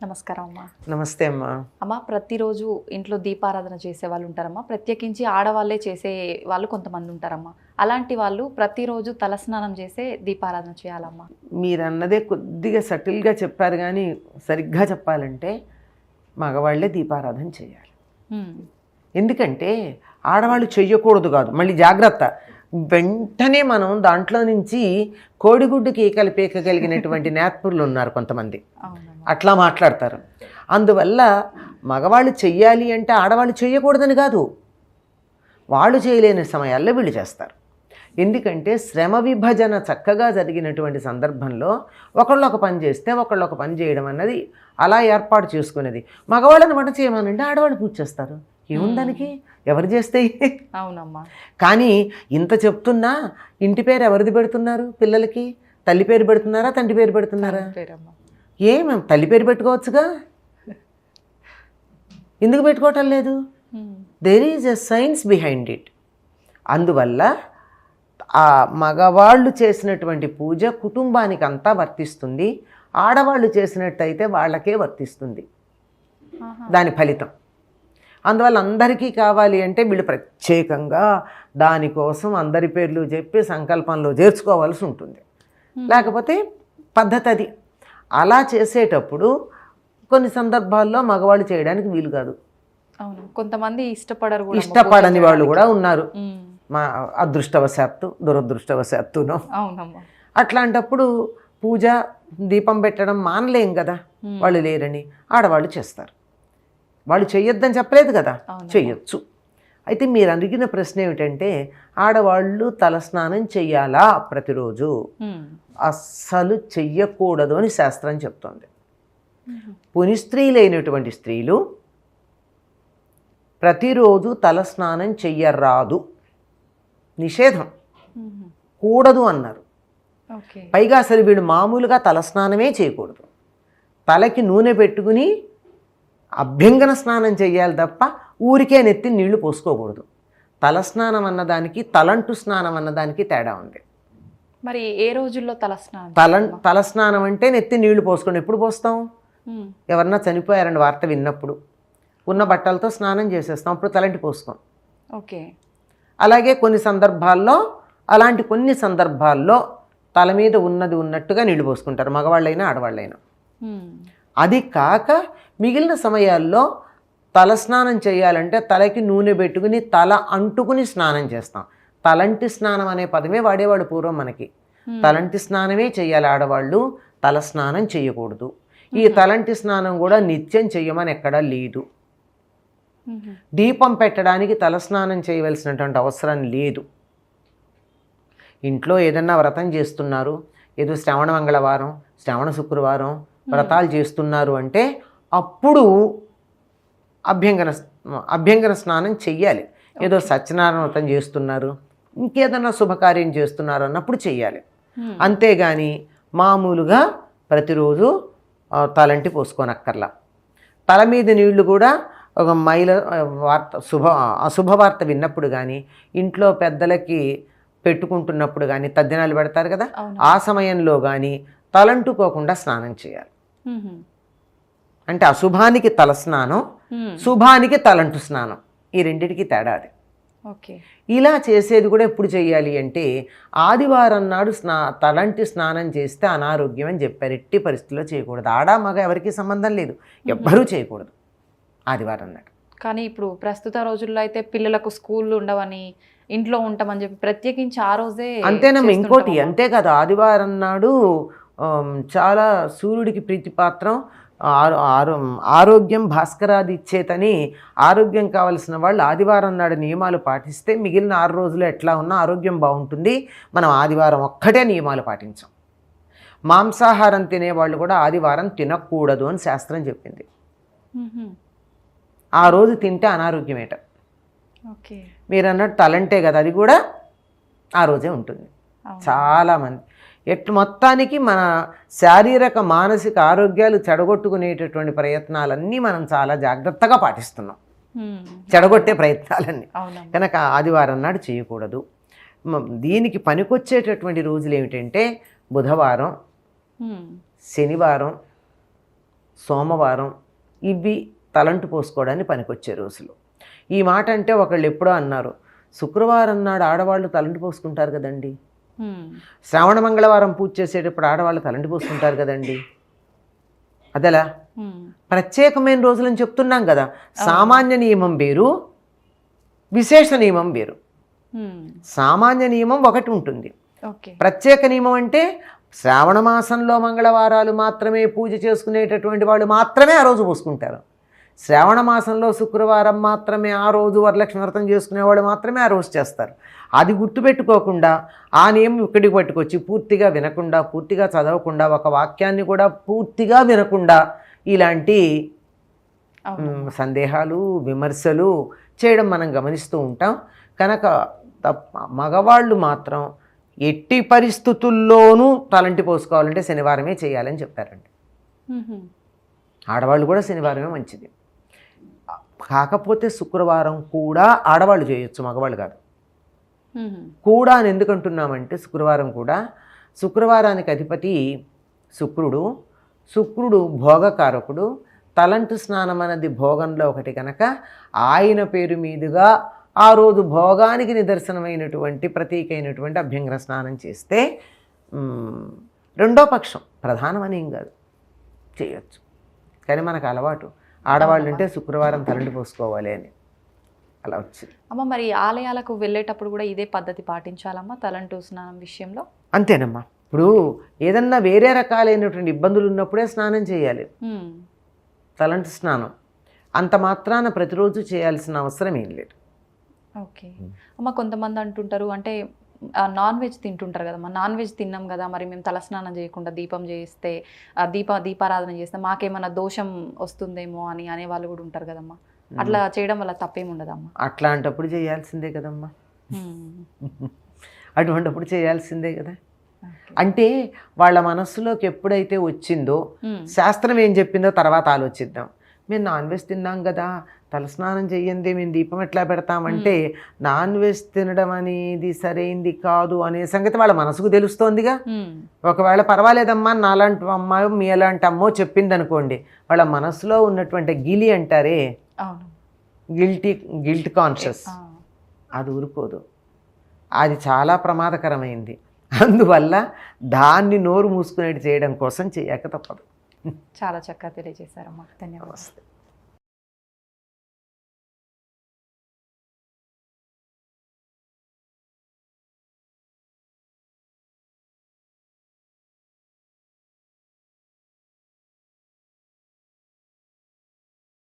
నమస్కారం అమ్మా. నమస్తే అమ్మా. అమ్మ, ప్రతిరోజు ఇంట్లో దీపారాధన చేసే వాళ్ళు ఉంటారమ్మా. ప్రత్యేకించి ఆడవాళ్ళే చేసే వాళ్ళు కొంతమంది ఉంటారమ్మా. అలాంటి వాళ్ళు ప్రతిరోజు తలస్నానం చేసే దీపారాధన చేయాలమ్మా. మీరు అన్నదే కొద్దిగా సటిల్గా చెప్పారు, కానీ సరిగ్గా చెప్పాలంటే మగవాళ్లే దీపారాధన చేయాలి. ఎందుకంటే ఆడవాళ్ళు చెయ్యకూడదు కాదు, మళ్ళీ జాగ్రత్త. వెంటనే మనం దాంట్లో నుంచి కోడిగుడ్డు కేకలు పీకగలిగినటువంటి నేత్రులు ఉన్నారు కొంతమంది, అట్లా మాట్లాడతారు. అందువల్ల మగవాళ్ళు చెయ్యాలి అంటే ఆడవాళ్ళు చెయ్యకూడదని కాదు, వాళ్ళు చేయలేని సమయాల్లో వీళ్ళు చేస్తారు. ఎందుకంటే శ్రమ విభజన చక్కగా జరిగినటువంటి సందర్భంలో ఒకళ్ళు ఒక పని చేస్తే ఒకళ్ళు ఒక పని చేయడం అన్నది అలా ఏర్పాటు చేసుకునేది. మగవాళ్ళని వంట చేయమనంటే ఆడవాళ్ళు పూజ చేస్తారు, ఏముందానికి, ఎవరు చేస్తే. అవునమ్మా. కానీ ఇంత చెప్తున్నా ఇంటి పేరు ఎవరిది పెడుతున్నారు పిల్లలకి? తల్లి పేరు పెడుతున్నారా, తండ్రి పేరు పెడుతున్నారా? మేము తల్లి పేరు పెట్టుకోవచ్చుగా, ఎందుకు పెట్టుకోవటం లేదు? There is a science behind it. అందువల్ల ఆ మగవాళ్ళు చేసినటువంటి పూజ కుటుంబానికి అంతా వర్తిస్తుంది, ఆడవాళ్ళు చేసినట్టయితే వాళ్ళకే వర్తిస్తుంది దాని ఫలితం. అందువల్ల అందరికీ కావాలి అంటే వీళ్ళు ప్రత్యేకంగా దానికోసం అందరి పేర్లు చెప్పి సంకల్పంలో చేర్చుకోవాల్సి ఉంటుంది. లేకపోతే పద్ధతి అది. అలా చేసేటప్పుడు కొన్ని సందర్భాల్లో మగవాళ్ళు చేయడానికి వీలు కాదు. కొంతమంది ఇష్టపడని వాళ్ళు కూడా ఉన్నారు, మా అదృష్టవశాత్తు దురదృష్టవశాత్తునో. అట్లాంటప్పుడు పూజ దీపం పెట్టడం మానలేం కదా, వాళ్ళు లేరని ఆడవాళ్ళు చేస్తారు. వాళ్ళు చెయ్యొద్దని చెప్పలేదు కదా, చెయ్యొచ్చు. అయితే మీరు అడిగిన ప్రశ్న ఏమిటంటే ఆడవాళ్ళు తలస్నానం చెయ్యాలా ప్రతిరోజు? అస్సలు చెయ్యకూడదు అని శాస్త్రం చెప్తోంది. పునిస్త్రీలైనటువంటి స్త్రీలు ప్రతిరోజు తలస్నానం చెయ్యరాదు, నిషేధం, కూడదు అన్నారు. పైగా అసలు వీడు మామూలుగా తలస్నానమే చేయకూడదు, తలకి నూనె పెట్టుకుని అభ్యంగన స్నానం చెయ్యాలి తప్ప ఊరికే నెత్తి నీళ్లు పోసుకోకూడదు. తలస్నానం అన్నదానికి తలంటు స్నానం అన్నదానికి తేడా ఉంది. మరి ఏ రోజుల్లో తలస్నానం? తలస్నానం అంటే నెత్తి నీళ్లు పోసుకోండి. ఎప్పుడు పోస్తాం? ఎవరన్నా చనిపోయారని వార్త విన్నప్పుడు ఉన్న బట్టలతో స్నానం చేసేస్తాం, అప్పుడు తలంటి పోసుకోం. ఓకే. అలాగే కొన్ని సందర్భాల్లో తల మీద ఉన్నది ఉన్నట్టుగా నీళ్లు పోసుకుంటారు, మగవాళ్ళైనా ఆడవాళ్ళైనా. అది కాక మిగిలిన సమయాల్లో తలస్నానం చేయాలంటే తలకి నూనె పెట్టుకుని తల అంటుకుని స్నానం చేస్తాం. తలంటి స్నానం అనే పదమే వాడేవాడు పూర్వం మనకి. తలంటి స్నానమే చేయాలి ఆడవాళ్ళు, తల స్నానం చేయకూడదు. ఈ తలంటి స్నానం కూడా నిత్యం చెయ్యమని ఎక్కడా లేదు. దీపం పెట్టడానికి తలస్నానం చేయవలసినటువంటి అవసరం లేదు. ఇంట్లో ఏదన్నా వ్రతం చేస్తున్నారు, ఏదో శ్రవణ మంగళవారం, శ్రవణ శుక్రవారం వ్రతాలు చేస్తున్నారు అంటే అప్పుడు అభ్యంగన స్నానం చెయ్యాలి. ఏదో సత్యనారాయణ వ్రతం చేస్తున్నారు, ఇంకేదన్నా శుభకార్యం చేస్తున్నారు అన్నప్పుడు చెయ్యాలి. అంతేగాని మామూలుగా ప్రతిరోజు తలంటి పోసుకోనక్కర్లా. తల మీద నీళ్లు కూడా ఒక అశుభవార్త విన్నప్పుడు కానీ, ఇంట్లో పెద్దలకి పెట్టుకుంటున్నప్పుడు కానీ, తద్దినాలు పెడతారు కదా, ఆ సమయంలో కానీ తలంటుకోకుండా స్నానం చేయాలి. అంటే అశుభానికి తల స్నానం, శుభానికి తలంటు స్నానం, ఈ రెండిటికి తేడా అది. ఇలా చేసేది కూడా ఎప్పుడు చేయాలి అంటే ఆదివారం నాడు తలంటి స్నానం చేస్తే అనారోగ్యం అని చెప్పారు. ఎట్టి పరిస్థితుల్లో చేయకూడదు. ఆడ మగ ఎవరికి సంబంధం లేదు, ఎవ్వరూ చేయకూడదు ఆదివారం నాడు. కానీ ఇప్పుడు ప్రస్తుత రోజుల్లో అయితే పిల్లలకు స్కూళ్ళు ఉండవని ఇంట్లో ఉంటామని చెప్పి ప్రత్యేకించి ఆ రోజే అంతేనమ్మా. ఇంకోటి అంతే కదా, ఆదివారం నాడు చాలా సూర్యుడికి ప్రీతిపాత్రం, ఆరోగ్యం భాస్కరాది ఇచ్చేతని ఆరోగ్యం కావలసిన వాళ్ళు ఆదివారం నాడు నియమాలు పాటిస్తే మిగిలిన 6 రోజులు ఎట్లా ఉన్నా ఆరోగ్యం బాగుంటుంది. మనం ఆదివారం ఒక్కటే నియమాలు పాటించాం. మాంసాహారం తినేవాళ్ళు కూడా ఆదివారం తినకూడదు అని శాస్త్రం చెప్పింది. ఆ రోజు తింటే అనారోగ్యమేట. మీరు అన్నట్టు తలంటే కదా, అది కూడా ఆ రోజే ఉంటుంది. చాలామంది మొత్తానికి మన శారీరక మానసిక ఆరోగ్యాలు చెడగొట్టుకునేటటువంటి ప్రయత్నాలన్నీ మనం చాలా జాగ్రత్తగా పాటిస్తున్నాం, చెడగొట్టే ప్రయత్నాలన్నీ. కనుక ఆదివారం నాడు చేయకూడదు. దీనికి పనికొచ్చేటటువంటి రోజులు ఏమిటంటే బుధవారం, శనివారం, సోమవారం ఇవి తలంటు పోసుకోవడానికి పనికొచ్చే రోజులు. ఈ మాట అంటే ఒకళ్ళు ఎప్పుడో అన్నారు, శుక్రవారం నాడు ఆడవాళ్ళు తలంటు పోసుకుంటారు కదండి, శ్రావణ మంగళవారం పూజ చేసేటప్పుడు ఆడవాళ్ళు తలంటు పోసుకుంటారు కదండి, అదలా ప్రత్యేకమైన రోజులని చెప్తున్నాం కదా. సామాన్య నియమం వేరు, విశేష నియమం వేరు. సామాన్య నియమం ఒకటి ఉంటుంది, ప్రత్యేక నియమం అంటే శ్రావణ మాసంలో మంగళవారాలు మాత్రమే పూజ చేసుకునేటటువంటి వాళ్ళు మాత్రమే ఆ రోజు పోసుకుంటారు. శ్రావణ మాసంలో శుక్రవారం మాత్రమే ఆ రోజు వరలక్ష్మి వ్రతం చేసుకునేవాళ్ళు మాత్రమే ఆ రోజు చేస్తారు. అది గుర్తుపెట్టుకోకుండా ఆ నియమం ఇక్కడికి పట్టుకొచ్చి పూర్తిగా వినకుండా, పూర్తిగా చదవకుండా, ఒక వాక్యాన్ని కూడా పూర్తిగా వినకుండా ఇలాంటి సందేహాలు, విమర్శలు చేయడం మనం గమనిస్తూ ఉంటాం. కనుక మగవాళ్ళు మాత్రం ఎట్టి పరిస్థితుల్లోనూ తలంటి పోసుకోవాలంటే శనివారమే చేయాలని చెప్పారండి. ఆడవాళ్ళు కూడా శనివారమే మంచిది. కాకపోతే శుక్రవారం కూడా ఆడవాళ్ళు చేయొచ్చు, మగవాళ్ళు కాదు. కూడా అని ఎందుకు అంటున్నామంటే శుక్రవారం కూడా, శుక్రవారానికి అధిపతి శుక్రుడు. శుక్రుడు భోగకారకుడు. తలంటు స్నానం అనేది భోగంలో ఒకటి కనుక ఆయన పేరు మీదుగా ఆ రోజు భోగానికి నిదర్శనమైనటువంటి ప్రతీకైనటువంటి అభ్యంగన స్నానం చేస్తే రెండో పక్షం, ప్రధానమని ఏం కాదు, చేయొచ్చు. కానీ మనకు అలవాటు ఆడవాళ్ళు అంటే శుక్రవారం తలంటి పోసుకోవాలి అని అలా వచ్చింది. అమ్మ, మరి ఆలయాలకు వెళ్ళేటప్పుడు కూడా ఇదే పద్ధతి పాటించాలమ్మా తలంటు స్నానం విషయంలో? అంతేనమ్మా. ఇప్పుడు ఏదన్నా వేరే రకాలైనటువంటి ఇబ్బందులు ఉన్నప్పుడే స్నానం చేయాలి. తలంటు స్నానం అంత మాత్రాన ప్రతిరోజు చేయాల్సిన అవసరం ఏం లేదు. ఓకే అమ్మ, కొంతమంది అంటుంటారు అంటే నాన్ వెజ్ తింటుంటారు కదమ్మా, నాన్ వెజ్ తిన్నాం కదా, మరి మేము తలస్నానం చేయకుండా దీపం చేస్తే దీపారాధన చేస్తే మాకేమైనా దోషం వస్తుందేమో అని అనేవాళ్ళు కూడా ఉంటారు కదమ్మా. అట్లా చేయడం వల్ల తప్పేముండదమ్మా? అట్లాంటప్పుడు చేయాల్సిందే కదమ్మా. అటువంటిప్పుడు చేయాల్సిందే కదా. అంటే వాళ్ళ మనస్సులోకి ఎప్పుడైతే వచ్చిందో, శాస్త్రం ఏం చెప్పిందో తర్వాత ఆలోచిద్దాం. మేము నాన్ వెజ్ తిన్నాం కదా, తలస్నానం చెయ్యండి, మేము దీపం ఎట్లా పెడతామంటే నాన్ వెజ్ తినడం అనేది సరైంది కాదు అనే సంగతి వాళ్ళ మనసుకు తెలుస్తోందిగా. ఒకవేళ పర్వాలేదమ్మా నాలాంటి అమ్మ మీ అలాంటి అమ్మో చెప్పింది అనుకోండి, వాళ్ళ మనసులో ఉన్నటువంటి గిలి అంటారే, గిల్ట్ కాన్షియస్, అది ఊరుకోదు. అది చాలా ప్రమాదకరమైంది. అందువల్ల దాన్ని నోరు మూసుకునేది చేయడం కోసం చేయక తప్పదు. చాలా చక్కగా తెలియజేశారమ్మా, ధన్యవాదాలు.